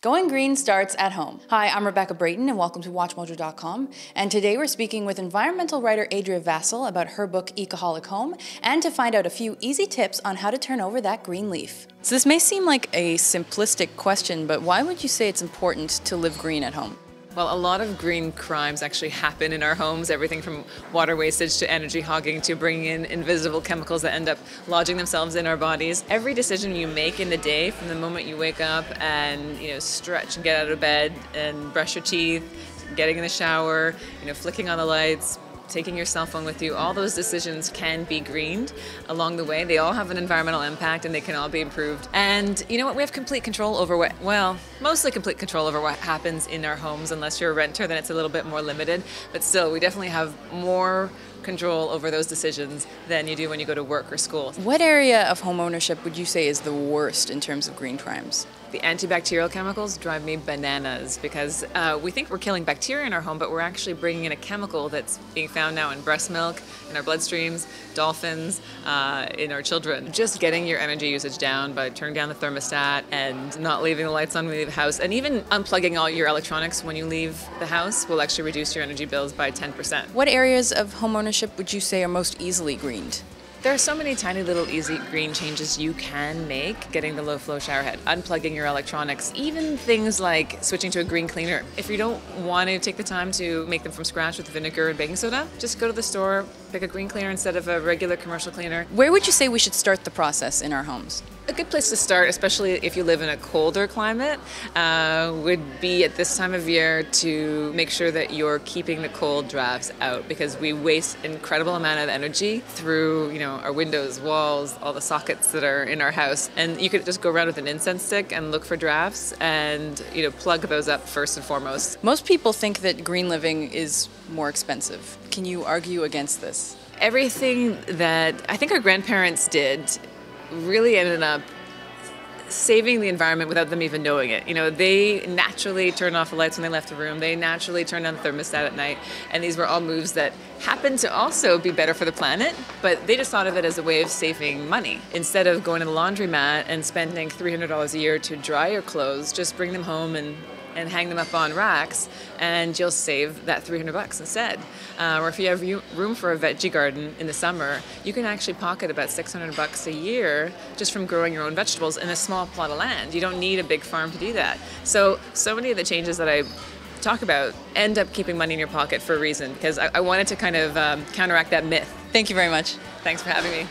Going green starts at home. Hi, I'm Rebecca Brayton and welcome to WatchMojo.com. And today we're speaking with environmental writer Adria Vassal about her book Ecaholic Home and to find out a few easy tips on how to turn over that green leaf. So this may seem like a simplistic question, but why would you say it's important to live green at home? Well, a lot of green crimes actually happen in our homes, everything from water wastage to energy hogging to bringing in invisible chemicals that end up lodging themselves in our bodies. Every decision you make in the day, from the moment you wake up and stretch and get out of bed and brush your teeth, getting in the shower, flicking on the lights, taking your cell phone with you, all those decisions can be greened along the way. They all have an environmental impact and they can all be improved. And you know what? We have complete control over mostly complete control over what happens in our homes. Unless you're a renter, then it's a little bit more limited. But still, we definitely have more control over those decisions than you do when you go to work or school. What area of home ownership would you say is the worst in terms of green crimes? The antibacterial chemicals drive me bananas because we think we're killing bacteria in our home, but we're actually bringing in a chemical that's being found now in breast milk, in our bloodstreams, dolphins, in our children. Just getting your energy usage down by turning down the thermostat and not leaving the lights on when you leave the house, and even unplugging all your electronics when you leave the house will actually reduce your energy bills by 10%. What areas of home ownership would you say are most easily greened? There are so many tiny little easy green changes you can make. Getting the low flow shower head, unplugging your electronics, even things like switching to a green cleaner. If you don't want to take the time to make them from scratch with vinegar and baking soda, just go to the store, pick a green cleaner instead of a regular commercial cleaner. Where would you say we should start the process in our homes? A good place to start, especially if you live in a colder climate, would be at this time of year to make sure that you're keeping the cold drafts out, because we waste an incredible amount of energy through, our windows, walls, all the sockets that are in our house. And you could just go around with an incense stick and look for drafts and, plug those up first and foremost. Most people think that green living is more expensive. Can you argue against this? Everything that I think our grandparents did really ended up saving the environment without them even knowing it. They naturally turned off the lights when they left the room. They naturally turned down the thermostat at night. And these were all moves that happened to also be better for the planet, but they just thought of it as a way of saving money. Instead of going to the laundromat and spending $300 a year to dry your clothes, just bring them home and hang them up on racks, and you'll save that $300 instead. Or if you have room for a veggie garden in the summer, you can actually pocket about $600 a year just from growing your own vegetables in a small plot of land. You don't need a big farm to do that. So many of the changes that I talk about end up keeping money in your pocket for a reason, because I wanted to kind of counteract that myth. Thank you very much. Thanks for having me.